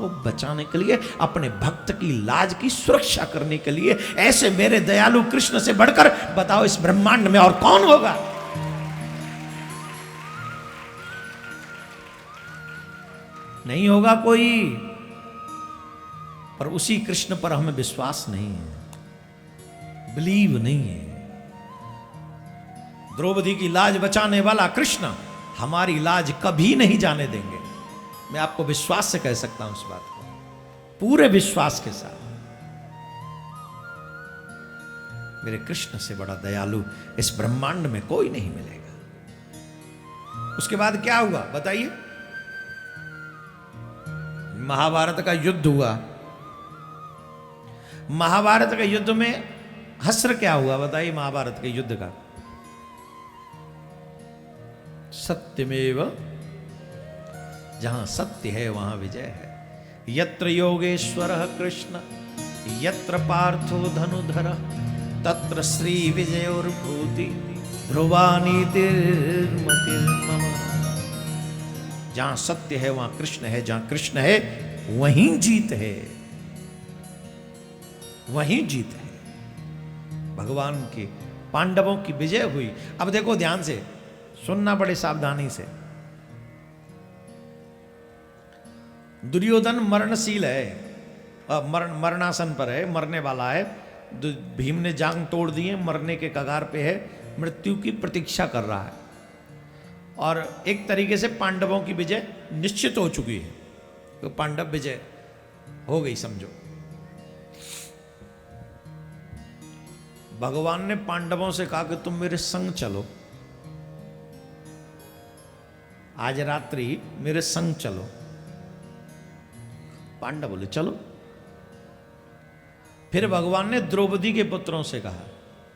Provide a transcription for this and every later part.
को बचाने के लिए, अपने भक्त की लाज की सुरक्षा करने के लिए। ऐसे मेरे दयालु कृष्ण से बढ़कर बताओ इस ब्रह्मांड में और कौन होगा? नहीं होगा कोई। पर उसी कृष्ण पर हमें विश्वास नहीं है, बिलीव नहीं है। द्रौपदी की लाज बचाने वाला कृष्ण हमारी लाज कभी नहीं जाने देंगे। मैं आपको विश्वास से कह सकता हूं इस बात को, पूरे विश्वास के साथ। मेरे कृष्ण से बड़ा दयालु इस ब्रह्मांड में कोई नहीं मिलेगा। उसके बाद क्या हुआ बताइए? महाभारत का युद्ध हुआ। महाभारत के युद्ध में हस्र क्या हुआ बताइए? महाभारत के युद्ध का सत्यमेव, जहां सत्य है वहां विजय है। यत्र योगेश्वरः कृष्ण यत्र पार्थो धनुधर तत्र श्री विजयोर्भूति ध्रुवा नीतिर्मतिर्मम। जहां सत्य है वहां कृष्ण है, जहां कृष्ण है वहीं जीत है, वहीं जीत है। भगवान की पांडवों की विजय हुई। अब देखो ध्यान से सुनना, बड़े सावधानी से। दुर्योधन मरणशील है, मरणासन पर है, मरने वाला है। भीम ने जांग तोड़ दी है, मरने के कगार पे है, मृत्यु की प्रतीक्षा कर रहा है। और एक तरीके से पांडवों की विजय निश्चित हो चुकी है, तो पांडव विजय हो गई समझो। भगवान ने पांडवों से कहा कि तुम मेरे संग चलो, आज रात्रि मेरे संग चलो। पांडव बोले चलो। फिर भगवान ने द्रौपदी के पुत्रों से कहा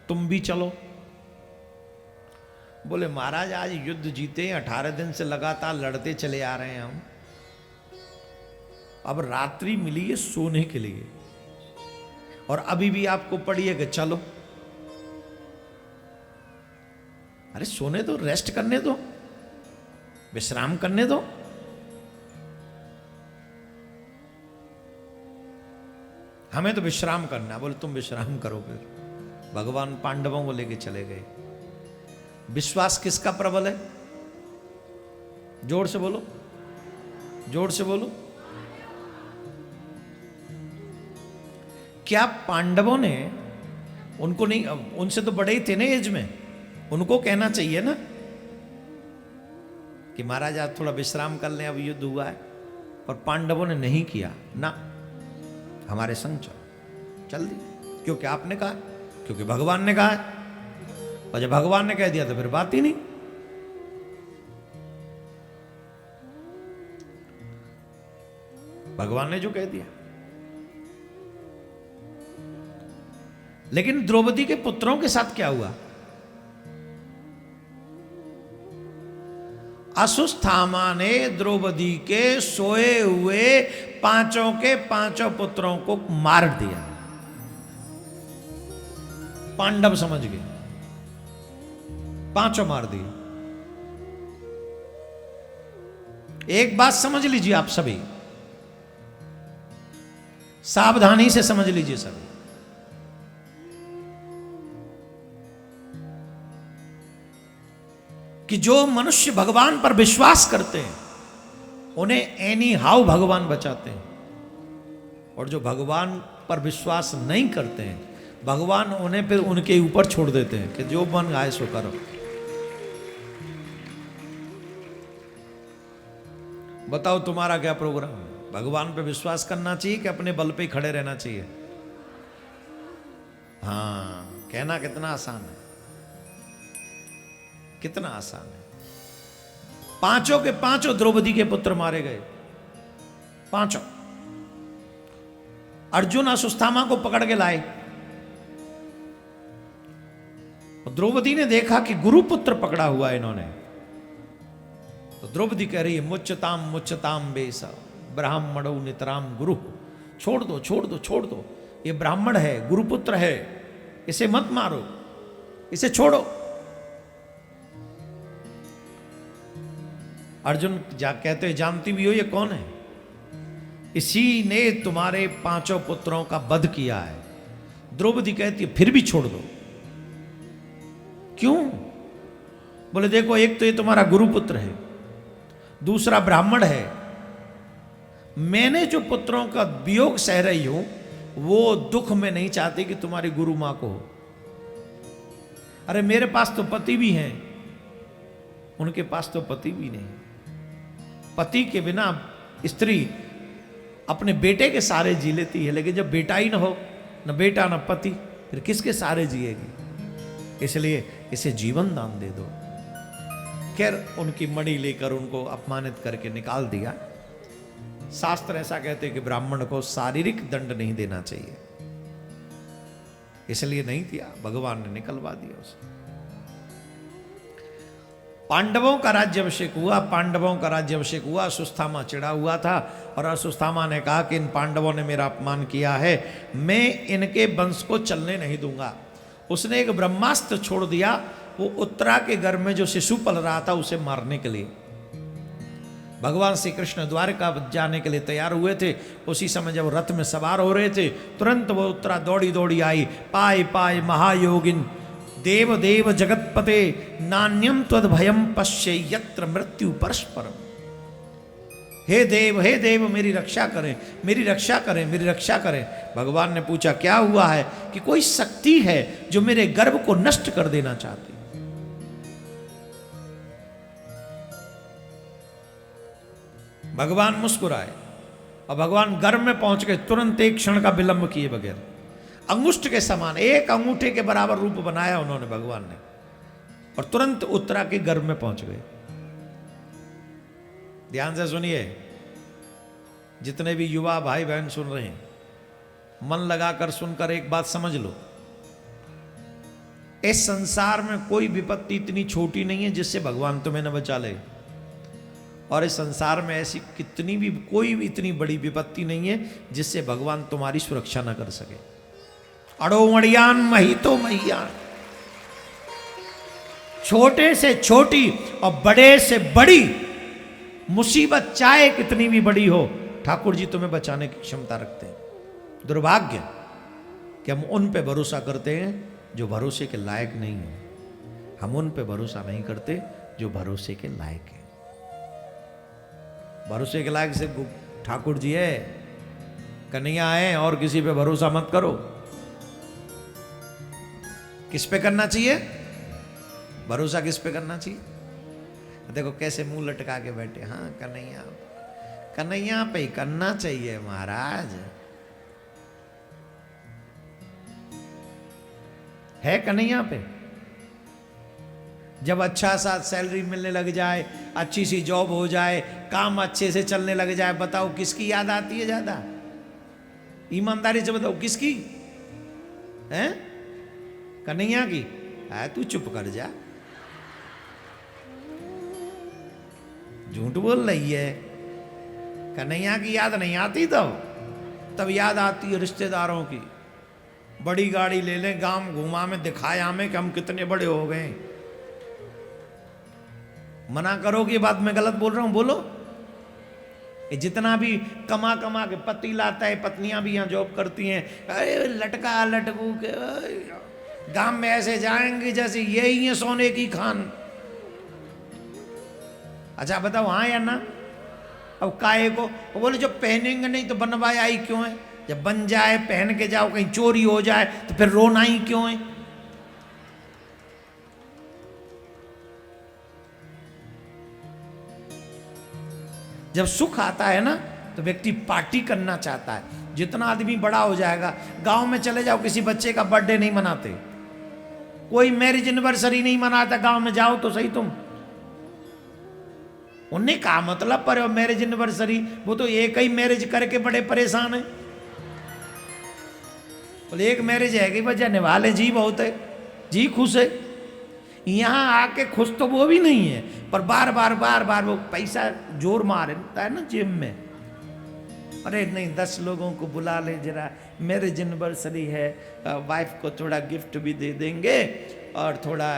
तुम भी चलो। बोले महाराज आज युद्ध जीते, 18 दिन से लगातार लड़ते चले आ रहे हैं हम, अब रात्रि मिली है सोने के लिए और अभी भी आपको पड़ी है कि चलो। अरे सोने दो, रेस्ट करने दो, विश्राम करने दो। हमें तो विश्राम करना। बोले तुम विश्राम करो। फिर भगवान पांडवों को लेके चले गए। विश्वास किसका प्रबल है? जोर से बोलो, जोर से बोलो। क्या पांडवों ने उनको नहीं, उनसे तो बड़े ही थे ना एज में, उनको कहना चाहिए ना कि महाराज आप थोड़ा विश्राम कर लें, अब युद्ध हुआ है। पर पांडवों ने नहीं किया ना, हमारे संग चलो। चल दी, क्योंकि आपने कहा, क्योंकि भगवान ने कहा है। और जब भगवान ने कह दिया तो फिर बात ही नहीं। भगवान ने जो कह दिया। लेकिन द्रौपदी के पुत्रों के साथ क्या हुआ? अश्वत्थामा ने द्रौपदी के सोए हुए पांचों के पांचों पुत्रों को मार दिया। पांडव समझ गए, पांचों मार दिए। एक बात समझ लीजिए आप सभी, सावधानी से समझ लीजिए सभी। कि जो मनुष्य भगवान पर विश्वास करते हैं उन्हें एनी हाउ भगवान बचाते हैं, और जो भगवान पर विश्वास नहीं करते हैं भगवान उन्हें फिर उनके ऊपर छोड़ देते हैं कि जो मन आए सो करो। बताओ तुम्हारा क्या प्रोग्राम है? भगवान पे विश्वास करना चाहिए कि अपने बल पे ही खड़े रहना चाहिए? हाँ, कहना कितना आसान है, कितना आसान है। पांचों के पांचों द्रौपदी के पुत्र मारे गए, पांचों। अर्जुन अश्वत्थामा को पकड़ के लाए। द्रौपदी ने देखा कि गुरुपुत्र पकड़ा हुआ है इन्होंने, तो द्रौपदी कह रही है मुच्यताम मुच्यताम बेस ब्राह्मणो नितराम गुरु। छोड़ दो, छोड़ दो, छोड़ दो, ये ब्राह्मण है, गुरुपुत्र है, इसे मत मारो, इसे छोड़ो। अर्जुन कहते जानती भी हो ये कौन है? इसी ने तुम्हारे 5 पुत्रों का वध किया है। द्रौपदी कहती है फिर भी छोड़ दो। क्यों? बोले देखो, एक तो ये तुम्हारा गुरुपुत्र है, दूसरा ब्राह्मण है। मैंने जो पुत्रों का वियोग सह रही हूं वो दुख में नहीं चाहती कि तुम्हारी गुरु मां को हो। अरे मेरे पास तो पति भी हैं, उनके पास तो पति भी नहीं। पति के बिना स्त्री अपने बेटे के सहारे जी लेती है, लेकिन जब बेटा ही ना हो, न बेटा न पति, फिर किसके सहारे जिएगी? इसलिए इसे जीवन दान दे दो। खैर उनकी मणि लेकर उनको अपमानित करके निकाल दिया। शास्त्र ऐसा कहते हैं कि ब्राह्मण को शारीरिक दंड नहीं देना चाहिए, इसलिए नहीं दिया, भगवान ने निकलवा दिया उसे। पांडवों का राज्याभिषेक हुआ। पांडवों का राज्याभिषेक हुआ। अश्वत्थामा चिढ़ा हुआ था और अश्वत्थामा ने कहा कि इन पांडवों ने मेरा अपमान किया है, मैं इनके वंश को चलने नहीं दूंगा। उसने एक ब्रह्मास्त्र छोड़ दिया। वो उत्तरा के गर्भ में जो शिशु पल रहा था उसे मारने के लिए। भगवान श्री कृष्ण द्वारका जाने के लिए तैयार हुए थे। उसी समय जब रथ में सवार हो रहे थे, तुरंत वो उत्तरा दौड़ी दौड़ी आई। पाय पाय महायोगिन देव देव जगतपते नान्यम त्वद भयम पश्ये यत्र मृत्यु परस्परम। हे देव मेरी रक्षा करें, मेरी रक्षा करें, मेरी रक्षा करें। भगवान ने पूछा क्या हुआ है? कि कोई शक्ति है जो मेरे गर्भ को नष्ट कर देना चाहती। भगवान मुस्कुराए और भगवान गर्भ में पहुंच गए। तुरंत एक क्षण का विलंब किए बगैर अंगुष्ठ के समान, एक अंगूठे के बराबर रूप बनाया उन्होंने भगवान ने, और तुरंत उत्तरा के गर्भ में पहुंच गए। ध्यान से सुनिए, जितने भी युवा भाई बहन सुन रहे हैं, मन लगाकर सुनकर एक बात समझ लो, इस संसार में कोई विपत्ति इतनी छोटी नहीं है जिससे भगवान तुम्हें न बचा ले। और इस संसार में ऐसी कितनी भी कोई भी इतनी बड़ी विपत्ति नहीं है जिससे भगवान तुम्हारी सुरक्षा न कर सके। अड़ो मड़ियान मही तो मैयान, छोटे से छोटी और बड़े से बड़ी मुसीबत चाहे कितनी भी बड़ी हो, ठाकुर जी तुम्हें बचाने की क्षमता रखते हैं। दुर्भाग्य कि हम उन पे भरोसा करते हैं जो भरोसे के लायक नहीं है। हम उन पे भरोसा नहीं करते जो भरोसे के लायक है। भरोसे के लायक सिर्फ ठाकुर जी है, कन्हैया है, और किसी पे भरोसा मत करो। किस पे करना चाहिए भरोसा? किस पे करना चाहिए? देखो कैसे मुंह लटका के बैठे। हाँ कन्हैया, कन्हैया पे ही करना चाहिए महाराज। है कन्हैया पे। जब अच्छा सा सैलरी मिलने लग जाए, अच्छी सी जॉब हो जाए, काम अच्छे से चलने लग जाए, बताओ किसकी याद आती है ज्यादा? ईमानदारी से बताओ किसकी? हैं? कन्हैया की? तू चुप कर जा, झूठ बोल रही है। कन्हैया की याद नहीं आती तब याद आती है रिश्तेदारों की। बड़ी गाड़ी ले लें, गांव घुमा में दिखाया हमें कि हम कितने बड़े हो गए। मना करो कि ये बात मैं गलत बोल रहा हूं, बोलो। ये जितना भी कमा कमा के पति लाता है, पत्नियां भी यहाँ जॉब करती हैं, अरे लटका लटकू के गांव में ऐसे जाएंगे जैसे यही है सोने की खान। अच्छा बताओ हाँ या ना? अब काहे को? बोले जो पहनेंगे नहीं तो बनवाया ही क्यों है? जब बन जाए पहन के जाओ, कहीं चोरी हो जाए तो फिर रोना ही क्यों है? जब सुख आता है ना तो व्यक्ति पार्टी करना चाहता है। जितना आदमी बड़ा हो जाएगा, गांव में चले जाओ, किसी बच्चे का बर्थडे नहीं मनाते, कोई मैरिज एनिवर्सरी नहीं मनाता। गांव में जाओ तो सही तुम। उन्हें कहा मतलब पर मैरिज एनिवर्सरी, वो तो एक ही मैरिज करके बड़े परेशान है। बोले एक मैरिज है कि वजह निभाले जी बहुत है, जी खुश है। यहाँ आके खुश तो वो भी नहीं है, पर बार बार वो पैसा जोर मारता है ना जेब में। अरे नहीं 10 लोगों को बुला ले जरा, मैरिज एनिवर्सरी है, वाइफ को थोड़ा गिफ्ट भी दे देंगे और थोड़ा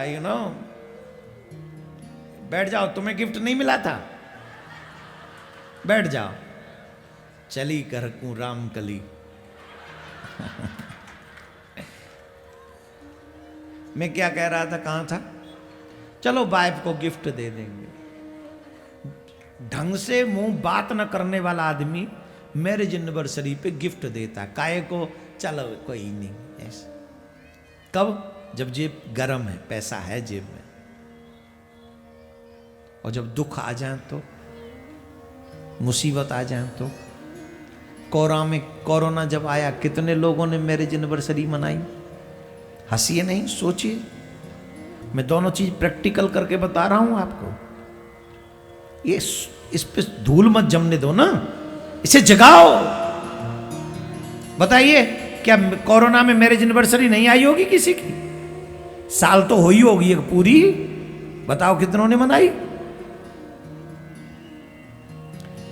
बैठ जाओ, तुम्हें गिफ्ट नहीं मिला था, बैठ जाओ। चली करकूं राम कली। मैं क्या कह रहा था, कहां था? चलो वाइफ को गिफ्ट दे देंगे। ढंग से मुंह बात न करने वाला आदमी मैरिज एनिवर्सरी पे गिफ्ट देता, काहे को? चलो कोई नहीं ऐसा। कब? जब जेब गरम है, पैसा है जेब में। और जब दुख आ जाए तो, मुसीबत आ जाए तो। कोरोना जब आया, कितने लोगों ने मैरिज एनिवर्सरी मनाई? हंसिए नहीं, सोचिए। मैं दोनों चीज प्रैक्टिकल करके बता रहा हूं आपको। ये इस पे धूल मत जमने दो ना, इसे जगाओ। बताइए, क्या कोरोना में मैरिज एनिवर्सरी नहीं आई होगी किसी की? साल तो हुई होगी एक पूरी। बताओ कितनों ने मनाई?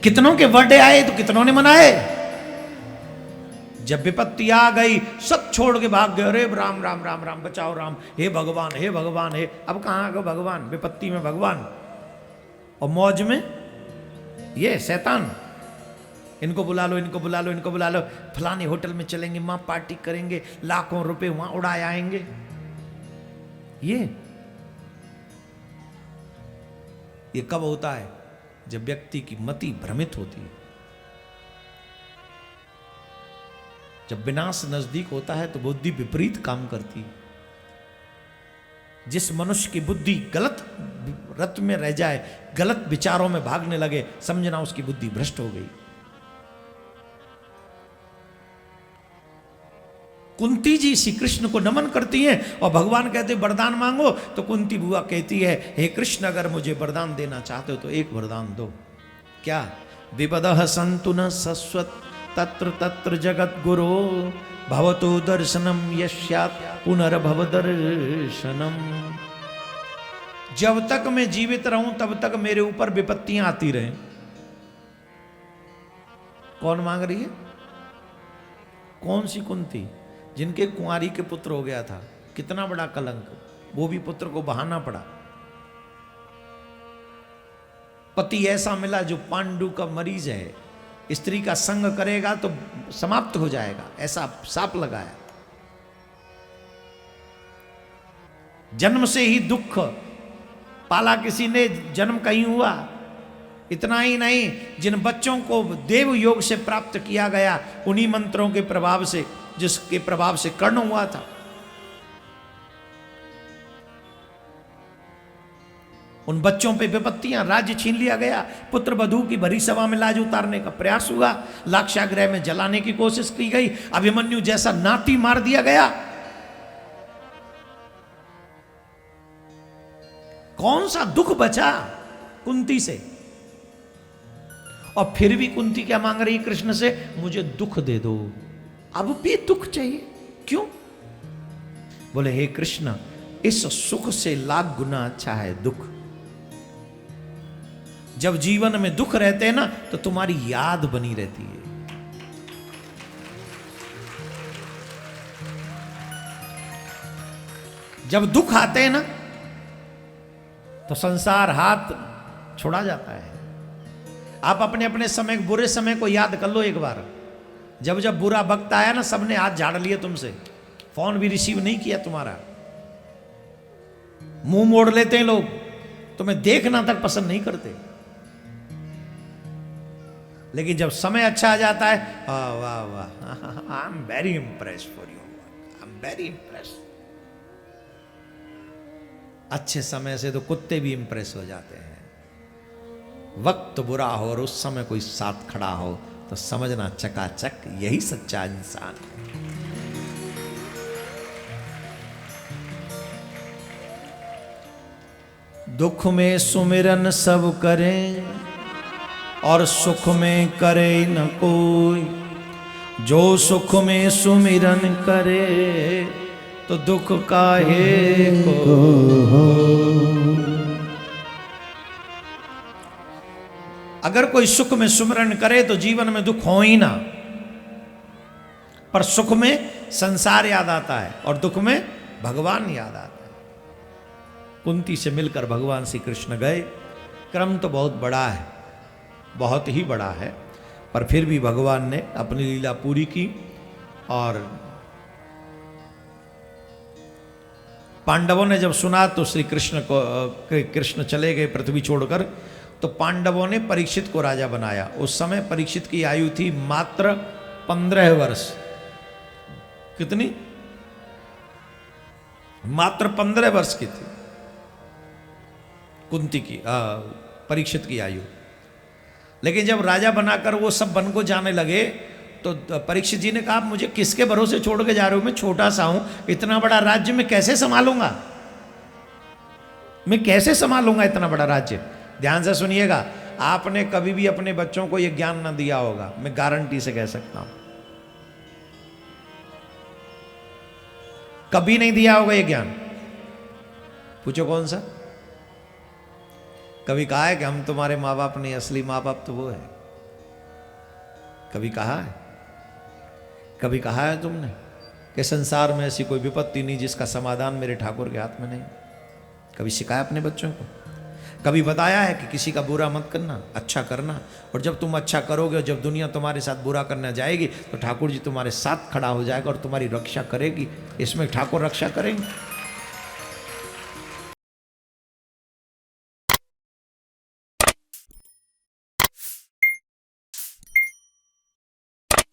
कितनों के बर्थडे आए तो कितनों ने मनाए? जब विपत्ति आ गई, सब छोड़ के भाग गए। अरे राम राम राम राम, बचाओ राम, हे भगवान हे भगवान हे। अब कहां गए भगवान? विपत्ति में भगवान और मौज में ये शैतान। इनको बुला लो, इनको बुला लो, इनको बुला लो, फलाने होटल में चलेंगे, वहां पार्टी करेंगे, लाखों रुपए वहां उड़ाए आएंगे। ये कब होता है? जब व्यक्ति की मति भ्रमित होती है। जब विनाश नजदीक होता है तो बुद्धि विपरीत काम करती है। जिस मनुष्य की बुद्धि गलत रत में रह जाए, गलत विचारों में भागने लगे, समझना उसकी बुद्धि भ्रष्ट हो गई। कुंती जी श्री कृष्ण को नमन करती हैं और भगवान कहते वरदान मांगो, तो कुंती बुआ कहती है, हे कृष्ण अगर मुझे वरदान देना चाहते हो तो एक वरदान दो। क्या? विपदः सन्तु न सस्वत् तत्र तत्र जगत गुरो भवतो दर्शनम यस्यात् पुनर्भव दर्शनम। जब तक मैं जीवित रहूं तब तक मेरे ऊपर विपत्तियां आती रहें। कौन मांग रही है? कौन सी कुंती? जिनके कुंवारी के पुत्र हो गया था। कितना बड़ा कलंक, वो भी पुत्र को बहाना पड़ा। पति ऐसा मिला जो पांडु का मरीज है, स्त्री का संग करेगा तो समाप्त हो जाएगा, ऐसा साप लगाया। जन्म से ही दुख पाला किसी ने, जन्म कहीं हुआ। इतना ही नहीं, जिन बच्चों को देव योग से प्राप्त किया गया, उन्हीं मंत्रों के प्रभाव से, जिसके प्रभाव से कर्ण हुआ था। उन बच्चों पे विपत्तियां, राज्य छीन लिया गया। पुत्र वधू की भरी सभा में लाज उतारने का प्रयास हुआ, लाक्षागृह में जलाने की कोशिश की गई, अभिमन्यु जैसा नाती मार दिया गया। कौन सा दुख बचा कुंती से? और फिर भी कुंती क्या मांग रही कृष्ण से? मुझे दुख दे दो। अब भी दुख चाहिए, क्यों? बोले हे कृष्ण, इस सुख से लाख गुना अच्छा है दुख। जब जीवन में दुख रहते हैं ना, तो तुम्हारी याद बनी रहती है। जब दुख आते हैं ना, तो संसार हाथ छोड़ा जाता है। आप अपने अपने समय, बुरे समय को याद कर लो एक बार। जब जब बुरा वक्त आया ना, सबने हाथ झाड़ लिए तुमसे, फोन भी रिसीव नहीं किया तुम्हारा, मुंह मोड़ लेते हैं लोग, तुम्हें देखना तक पसंद नहीं करते। लेकिन जब समय अच्छा आ जाता है, वाह वाह वाह, I am very Impress for you, I am very Impress. अच्छे समय से तो कुत्ते भी इंप्रेस हो जाते हैं। वक्त बुरा हो और उस समय कोई साथ खड़ा हो तो समझना चकाचक यही सच्चा इंसान है। दुख में सुमिरन सब करें और सुख में करे न कोई। जो सुख में सुमिरन करे तो दुख काहे को हो। अगर कोई सुख में सुमिरन करे तो जीवन में दुख हो ही ना, पर सुख में संसार याद आता है और दुख में भगवान याद आता है। कुंती से मिलकर भगवान श्री कृष्ण गए। क्रम तो बहुत बड़ा है, बहुत ही बड़ा है। पर फिर भी भगवान ने अपनी लीला पूरी की। और पांडवों ने जब सुना तो श्री कृष्ण चले गए पृथ्वी छोड़कर, तो पांडवों ने परीक्षित को राजा बनाया। उस समय परीक्षित की आयु थी मात्र 15 वर्ष। कितनी? मात्र 15 वर्ष की थी कुंती की, परीक्षित की आयु। लेकिन जब राजा बनाकर वो सब वन को जाने लगे तो परीक्षित जी ने कहा, मुझे किसके भरोसे छोड़ के जा रहे हो? मैं छोटा सा हूं, इतना बड़ा राज्य मैं कैसे संभालूंगा? मैं कैसे संभालूंगा इतना बड़ा राज्य? ध्यान से सुनिएगा, आपने कभी भी अपने बच्चों को यह ज्ञान ना दिया होगा, मैं गारंटी से कह सकता हूं, कभी नहीं दिया होगा यह ज्ञान। पूछो कौन सा? कभी कहा है कि हम तुम्हारे माँ बाप नहीं, असली माँ बाप तो वो है? कभी कहा है? कभी कहा है तुमने कि संसार में ऐसी कोई विपत्ति नहीं जिसका समाधान मेरे ठाकुर के हाथ में नहीं? कभी सिखाया अपने बच्चों को? कभी बताया है कि किसी का बुरा मत करना, अच्छा करना, और जब तुम अच्छा करोगे और जब दुनिया तुम्हारे साथ बुरा करना जाएगी तो ठाकुर जी तुम्हारे साथ खड़ा हो जाएगा और तुम्हारी रक्षा करेगी? इसमें ठाकुर रक्षा करेंगे।